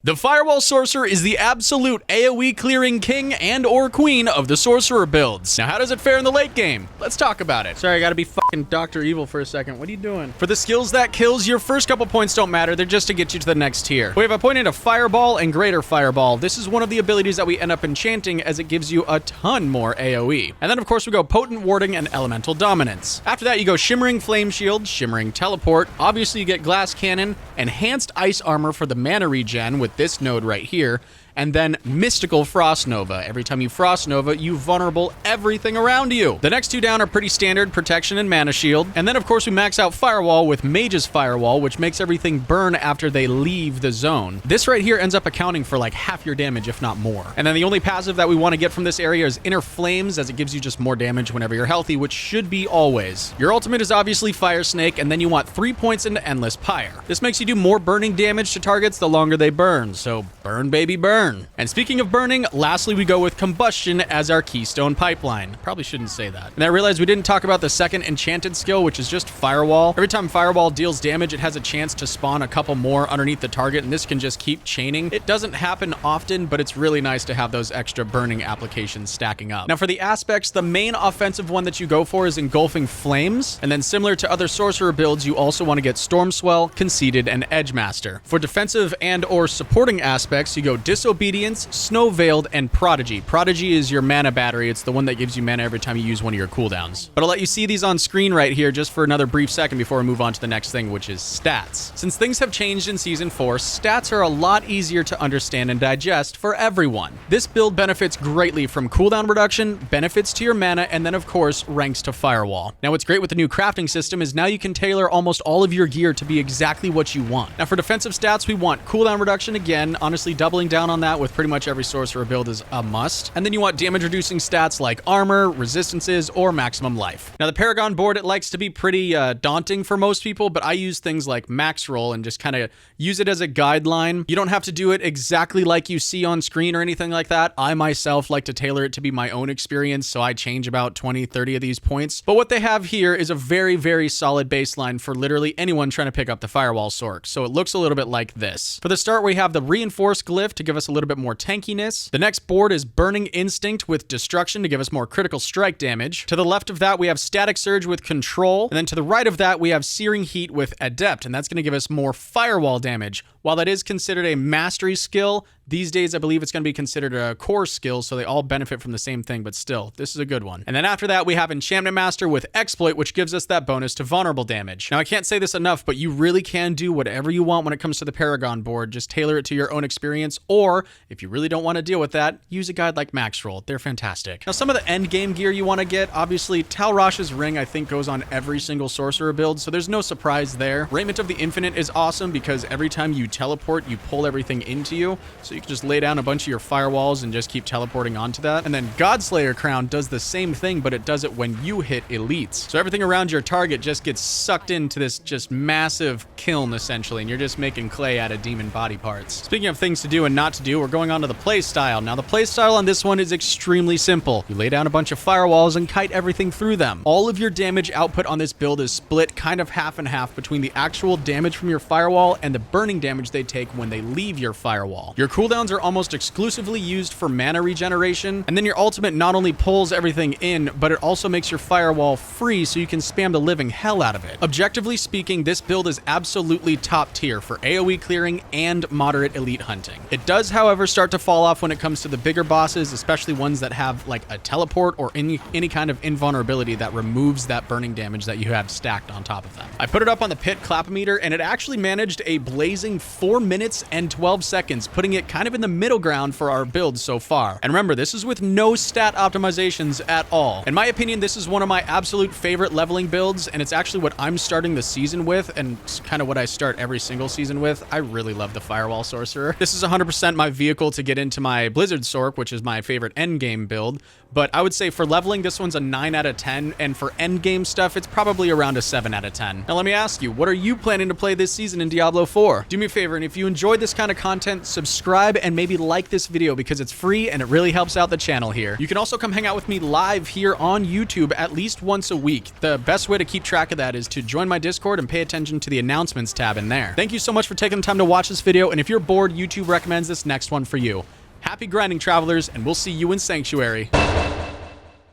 The Firewall Sorcerer is the absolute AoE clearing king and or queen of the Sorcerer builds. Now, how does it fare in the late game? Let's talk about it. Sorry, I gotta be fucking Dr. Evil for a second. What are you doing? For the skills that kills, your first couple points don't matter. They're just to get you to the next tier. We have a point into Fireball and Greater Fireball. This is one of the abilities that we end up enchanting as it gives you a ton more AoE. And then, of course, we go Potent Warding and Elemental Dominance. After that, you go Shimmering Flame Shield, Shimmering Teleport. Obviously, you get Glass Cannon, Enhanced Ice Armor for the mana regen with this node right here, and then Mystical Frost Nova. Every time you Frost Nova, you vulnerable everything around you. The next two down are pretty standard, Protection and Mana Shield. And then, of course, we max out Firewall with Mage's Firewall, which makes everything burn after they leave the zone. This right here ends up accounting for like half your damage, if not more. And then the only passive that we want to get from this area is Inner Flames, as it gives you just more damage whenever you're healthy, which should be always. Your ultimate is obviously Fire Snake, and then you want 3 points into Endless Pyre. This makes you do more burning damage to targets the longer they burn, so burn, baby, burn. And speaking of burning, lastly, we go with Combustion as our keystone pipeline. Probably shouldn't say that. And I realized we didn't talk about the second enchanted skill, which is just Firewall. Every time Firewall deals damage, it has a chance to spawn a couple more underneath the target, and this can just keep chaining. It doesn't happen often, but it's really nice to have those extra burning applications stacking up. Now, for the aspects, the main offensive one that you go for is Engulfing Flames. And then similar to other Sorcerer builds, you also want to get Stormswell, Conceited, and Edgemaster. For defensive and or supporting aspects, you go Disobedience, Snow Veiled, and Prodigy. Prodigy is your mana battery. It's the one that gives you mana every time you use one of your cooldowns. But I'll let you see these on screen right here just for another brief second before we move on to the next thing, which is stats. Since things have changed in Season 4, stats are a lot easier to understand and digest for everyone. This build benefits greatly from cooldown reduction, benefits to your mana, and then, of course, ranks to Firewall. Now, what's great with the new crafting system is now you can tailor almost all of your gear to be exactly what you want. Now, for defensive stats, we want cooldown reduction again, honestly doubling down on that with pretty much every Sorcerer build is a must. And then you want damage reducing stats like armor, resistances, or maximum life. Now, the Paragon board, it likes to be pretty daunting for most people, but I use things like max roll and just kind of use it as a guideline. You don't have to do it exactly like you see on screen or anything like that. I myself like to tailor it to be my own experience, so I change about 20, 30 of these points. But what they have here is a very, very solid baseline for literally anyone trying to pick up the Firewall Sorc. So it looks a little bit like this. For the start, we have the Reinforced Glyph to give us a little bit more tankiness. The next board is Burning Instinct with Destruction to give us more critical strike damage. To the left of that, we have Static Surge with Control. And then to the right of that, we have Searing Heat with Adept, and that's going to give us more Firewall damage. While that is considered a mastery skill, these days, I believe it's going to be considered a core skill, so they all benefit from the same thing, but still, this is a good one. And then after that, we have Enchantment Master with Exploit, which gives us that bonus to vulnerable damage. Now, I can't say this enough, but you really can do whatever you want when it comes to the Paragon board. Just tailor it to your own experience, or if you really don't want to deal with that, use a guide like Max Roll. They're fantastic. Now, some of the endgame gear you want to get, obviously, Talrash's Ring, I think, goes on every single Sorcerer build, so there's no surprise there. Raiment of the Infinite is awesome because every time you teleport, you pull everything into you, so you can just lay down a bunch of your firewalls and just keep teleporting onto that. And then Godslayer Crown does the same thing, but it does it when you hit elites. So everything around your target just gets sucked into this just massive kiln, essentially, and you're just making clay out of demon body parts. Speaking of things to do and not to do, we're going on to the playstyle. Now, the playstyle on this one is extremely simple. You lay down a bunch of firewalls and kite everything through them. All of your damage output on this build is split kind of half and half between the actual damage from your firewall and the burning damage they take when they leave your firewall. Your cooldowns are almost exclusively used for mana regeneration, and then your ultimate not only pulls everything in, but it also makes your firewall free so you can spam the living hell out of it. Objectively speaking, this build is absolutely top tier for AoE clearing and moderate elite hunting. It does, however, start to fall off when it comes to the bigger bosses, especially ones that have like a teleport or any kind of invulnerability that removes that burning damage that you have stacked on top of them. I put it up on the pit clapometer, and it actually managed a blazing 4 minutes and 12 seconds, putting it kind of in the middle ground for our build so far. And remember, this is with no stat optimizations at all. In my opinion, this is one of my absolute favorite leveling builds, and it's actually what I'm starting the season with, and it's kind of what I start every single season with. I really love the Firewall Sorcerer. This is 100% my my vehicle to get into my Blizzard Sorc, which is my favorite endgame build. But I would say for leveling, this one's a 9 out of 10. And for endgame stuff, it's probably around a 7 out of 10. Now, let me ask you, what are you planning to play this season in Diablo 4? Do me a favor, and if you enjoyed this kind of content, subscribe and maybe like this video because it's free and it really helps out the channel here. You can also come hang out with me live here on YouTube at least once a week. The best way to keep track of that is to join my Discord and pay attention to the announcements tab in there. Thank you so much for taking the time to watch this video, and if you're bored, YouTube recommends this next one for you. Happy grinding, travelers, and we'll see you in Sanctuary.